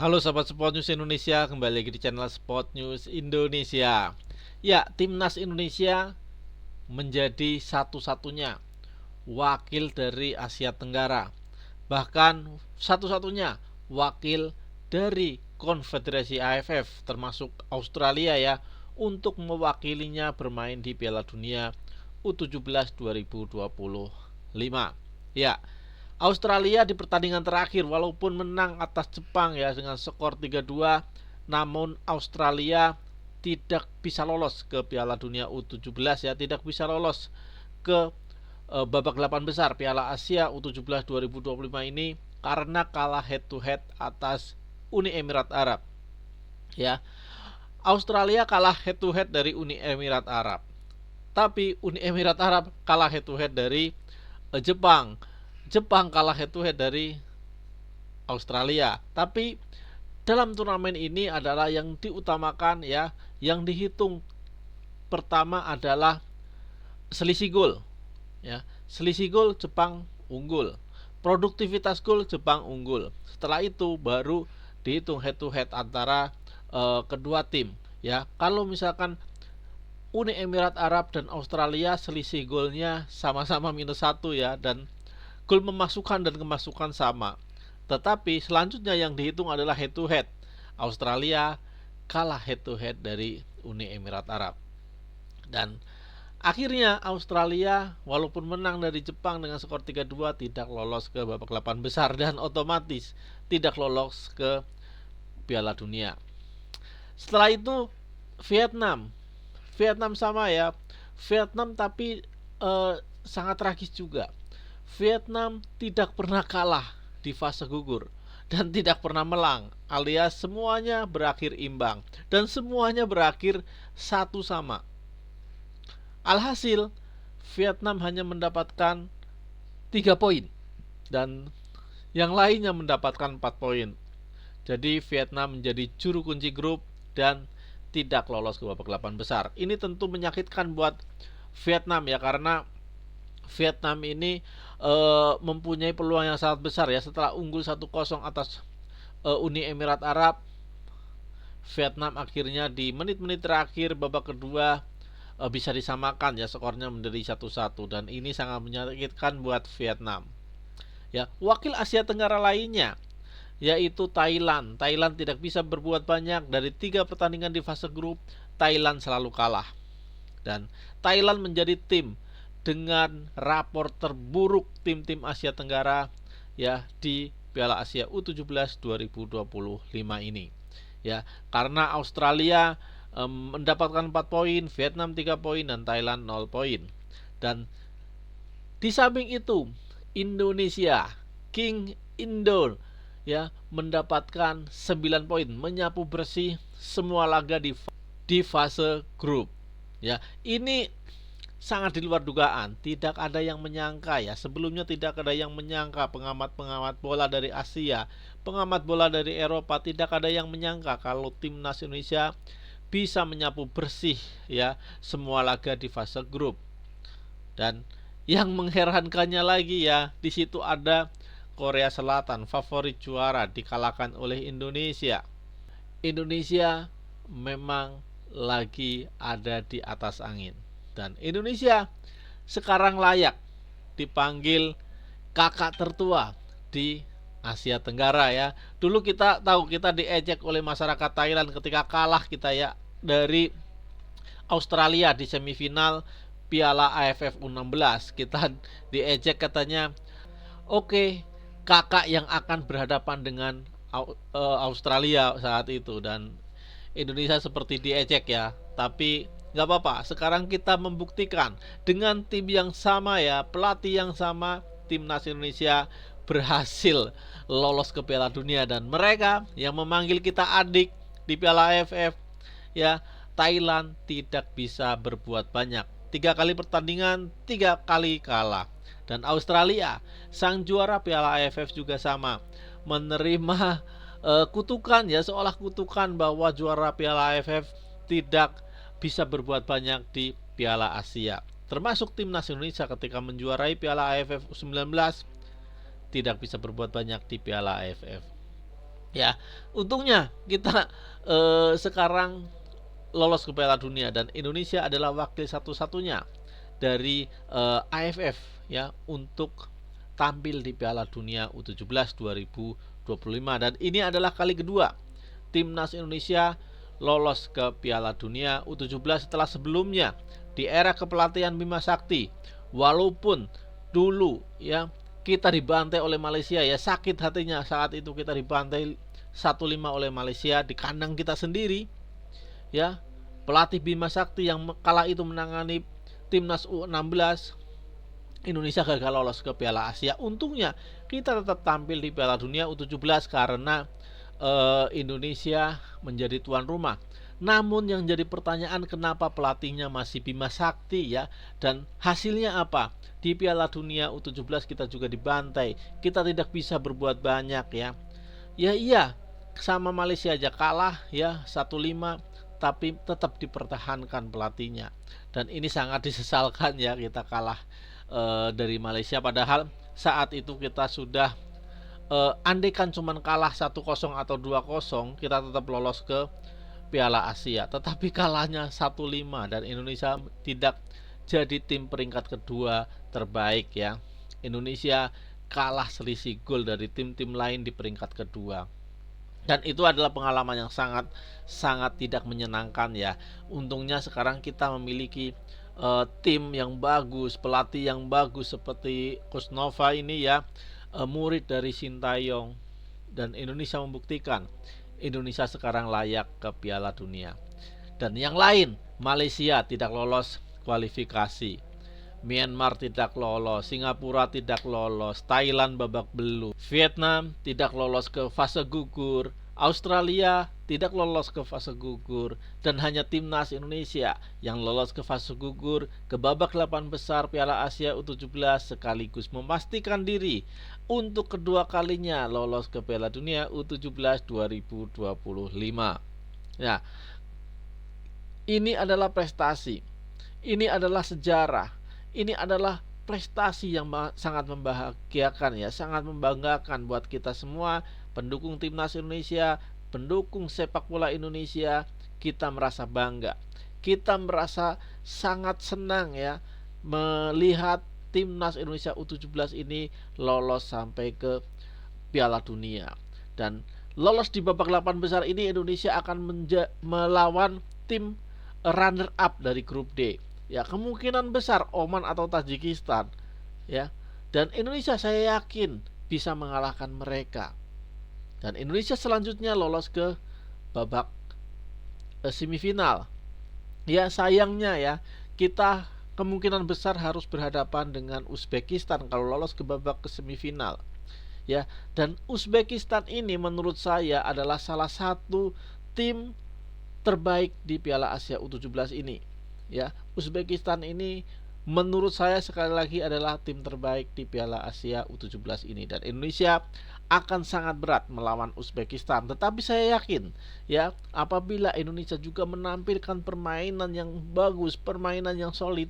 Halo sahabat Sport News Indonesia, kembali lagi di channel Sport News Indonesia. Ya, timnas Indonesia menjadi satu-satunya wakil dari Asia Tenggara, bahkan satu-satunya wakil dari Konfederasi AFF, termasuk Australia ya, untuk mewakilinya bermain di Piala Dunia U17 2025. Ya, Australia di pertandingan terakhir walaupun menang atas Jepang ya dengan skor 3-2, namun Australia tidak bisa lolos ke Piala Dunia U17 ya, tidak bisa lolos ke babak 8 besar Piala Asia U17 2025 ini karena kalah head to head atas Uni Emirat Arab. Ya. Australia kalah head to head dari Uni Emirat Arab. Tapi Uni Emirat Arab kalah head to head dari Jepang. Jepang kalah head to head dari Australia. Tapi dalam turnamen ini adalah yang diutamakan ya, yang dihitung pertama adalah selisih gol. Ya, selisih gol Jepang unggul. Produktivitas gol Jepang unggul. Setelah itu baru dihitung head to head antara kedua tim. Ya, kalau misalkan Uni Emirat Arab dan Australia selisih golnya sama-sama -1 ya, dan gol memasukkan dan kemasukan sama. Tetapi selanjutnya yang dihitung adalah head to head. Australia kalah head to head dari Uni Emirat Arab. Dan akhirnya Australia walaupun menang dari Jepang dengan skor 3-2 tidak lolos ke babak 8 besar dan otomatis tidak lolos ke Piala Dunia. Setelah itu Vietnam. Vietnam sama ya. Vietnam tapi sangat tragis juga. Vietnam tidak pernah kalah di fase gugur dan tidak pernah menang, alias semuanya berakhir imbang dan semuanya berakhir satu sama. Alhasil Vietnam hanya mendapatkan 3 poin dan yang lainnya mendapatkan 4 poin. Jadi Vietnam menjadi juru kunci grup dan tidak lolos ke babak 8 besar. Ini tentu menyakitkan buat Vietnam ya, karena Vietnam ini mempunyai peluang yang sangat besar ya, setelah unggul 1-0 atas Uni Emirat Arab. Vietnam akhirnya di menit-menit terakhir babak kedua bisa disamakan ya, skornya menjadi 1-1 dan ini sangat menyakitkan buat Vietnam. Ya, wakil Asia Tenggara lainnya yaitu Thailand. Thailand tidak bisa berbuat banyak, dari 3 pertandingan di fase grup Thailand selalu kalah. Dan Thailand menjadi tim dengan rapor terburuk tim-tim Asia Tenggara ya di Piala Asia U17 2025 ini. Ya, karena Australia mendapatkan 4 poin, Vietnam 3 poin dan Thailand 0 poin. Dan di samping itu Indonesia, King Indo ya mendapatkan 9 poin, menyapu bersih semua laga di fase grup. Ya, ini sangat di luar dugaan, tidak ada yang menyangka ya. Sebelumnya tidak ada yang menyangka, pengamat-pengamat bola dari Asia, pengamat bola dari Eropa, tidak ada yang menyangka kalau timnas Indonesia bisa menyapu bersih ya semua laga di fase grup. Dan yang mengherankannya lagi ya, di situ ada Korea Selatan, favorit juara, dikalahkan oleh Indonesia. Indonesia memang lagi ada di atas angin. Dan Indonesia sekarang layak dipanggil kakak tertua di Asia Tenggara ya. Dulu kita tahu kita diejek oleh masyarakat Thailand ketika kalah kita ya dari Australia di semifinal Piala AFF U16. Kita diejek katanya, oke, kakak yang akan berhadapan dengan Australia saat itu, dan Indonesia seperti diejek ya. Tapi nggak apa-apa, sekarang kita membuktikan dengan tim yang sama ya, pelatih yang sama, timnas Indonesia berhasil lolos ke Piala Dunia. Dan mereka yang memanggil kita adik di Piala AFF ya, Thailand tidak bisa berbuat banyak. 3 kali pertandingan, 3 kali kalah. Dan Australia, sang juara Piala AFF juga sama, menerima kutukan ya, seolah kutukan bahwa juara Piala AFF tidak bisa berbuat banyak di Piala Asia. Termasuk timnas Indonesia ketika menjuarai Piala AFF U19 tidak bisa berbuat banyak di Piala AFF. Ya, untungnya kita sekarang lolos ke Piala Dunia dan Indonesia adalah wakil satu-satunya dari AFF ya untuk tampil di Piala Dunia U17 2025, dan ini adalah kali kedua timnas Indonesia lolos ke Piala Dunia U17 setelah sebelumnya di era kepelatihan Bima Sakti. Walaupun dulu ya kita dibantai oleh Malaysia, ya sakit hatinya saat itu kita dibantai 1-5 oleh Malaysia di kandang kita sendiri. Ya, pelatih Bima Sakti yang kala itu menangani timnas U16, Indonesia gagal lolos ke Piala Asia. Untungnya kita tetap tampil di Piala Dunia U17 karena Indonesia menjadi tuan rumah. Namun yang jadi pertanyaan, kenapa pelatihnya masih Bima Sakti ya, dan hasilnya apa? Di Piala Dunia U17 kita juga dibantai. Kita tidak bisa berbuat banyak ya. Ya iya, sama Malaysia aja kalah ya 1-5, tapi tetap dipertahankan pelatihnya. Dan ini sangat disesalkan ya, kita kalah dari Malaysia, padahal saat itu kita sudah andaikan cuman kalah 1-0 atau 2-0, kita tetap lolos ke Piala Asia. Tetapi kalahnya 1-5 dan Indonesia tidak jadi tim peringkat kedua terbaik ya. Indonesia kalah selisih gol dari tim-tim lain di peringkat kedua. Dan itu adalah pengalaman yang sangat sangat tidak menyenangkan ya. Untungnya sekarang kita memiliki tim yang bagus, pelatih yang bagus seperti Coach Nova ini ya, murid dari Sintayong, dan Indonesia membuktikan Indonesia sekarang layak ke Piala Dunia. Dan yang lain, Malaysia tidak lolos kualifikasi, Myanmar tidak lolos, Singapura tidak lolos, Thailand babak belur, Vietnam tidak lolos ke fase gugur, Australia tidak lolos ke fase gugur, dan hanya timnas Indonesia yang lolos ke fase gugur ke babak 8 besar Piala Asia U17, sekaligus memastikan diri untuk kedua kalinya lolos ke Piala Dunia U17 2025. Ya, ini adalah prestasi, ini adalah sejarah, ini adalah prestasi yang sangat membahagiakan ya, sangat membanggakan buat kita semua pendukung timnas Indonesia, pendukung sepak bola Indonesia. Kita merasa bangga, kita merasa sangat senang ya melihat timnas Indonesia U17 ini lolos sampai ke Piala Dunia. Dan lolos di babak 8 besar ini, Indonesia akan melawan tim runner up dari grup D. Ya, kemungkinan besar Oman atau Tajikistan ya. Dan Indonesia saya yakin bisa mengalahkan mereka. Dan Indonesia selanjutnya lolos ke babak semifinal. Ya, sayangnya ya, kita kemungkinan besar harus berhadapan dengan Uzbekistan kalau lolos ke babak ke semifinal. Ya, dan Uzbekistan ini menurut saya adalah salah satu tim terbaik di Piala Asia U17 ini. Ya, Uzbekistan ini menurut saya sekali lagi adalah tim terbaik di Piala Asia U17 ini, dan Indonesia akan sangat berat melawan Uzbekistan. Tetapi saya yakin ya, apabila Indonesia juga menampilkan permainan yang bagus, permainan yang solid,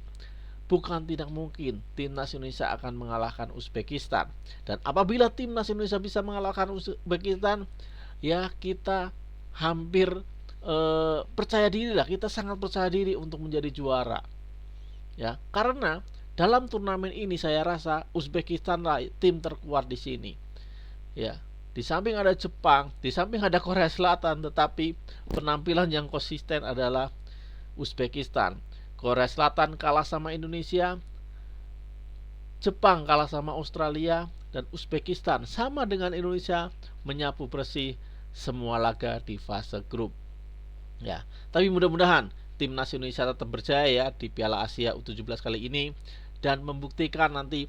bukan tidak mungkin timnas Indonesia akan mengalahkan Uzbekistan. Dan apabila timnas Indonesia bisa mengalahkan Uzbekistan, ya kita hampir percaya diri lah, kita sangat percaya diri untuk menjadi juara ya, karena dalam turnamen ini saya rasa Uzbekistan lah tim terkuat di sini ya. Di samping ada Jepang, di samping ada Korea Selatan, tetapi penampilan yang konsisten adalah Uzbekistan. Korea Selatan kalah sama Indonesia, Jepang kalah sama Australia, dan Uzbekistan sama dengan Indonesia menyapu bersih semua laga di fase grup. Ya, tapi mudah-mudahan timnas Indonesia tetap berjaya ya di Piala Asia U17 kali ini dan membuktikan nanti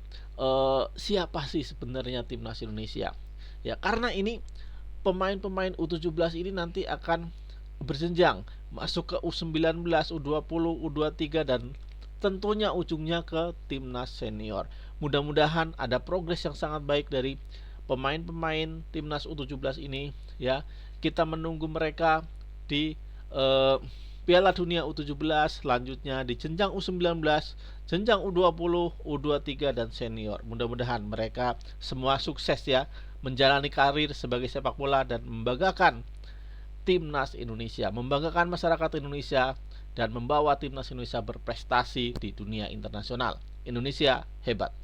siapa sih sebenarnya timnas Indonesia. Ya, karena ini pemain-pemain U17 ini nanti akan berjenjang masuk ke U19, U20, U23, dan tentunya ujungnya ke timnas senior. Mudah-mudahan ada progres yang sangat baik dari pemain-pemain timnas U17 ini ya. Kita menunggu mereka di Piala Dunia U17, selanjutnya di jenjang U19, jenjang U20, U23, dan senior. Mudah-mudahan mereka semua sukses ya menjalani karir sebagai sepak bola dan membanggakan timnas Indonesia, membanggakan masyarakat Indonesia, dan membawa timnas Indonesia berprestasi di dunia internasional. Indonesia hebat.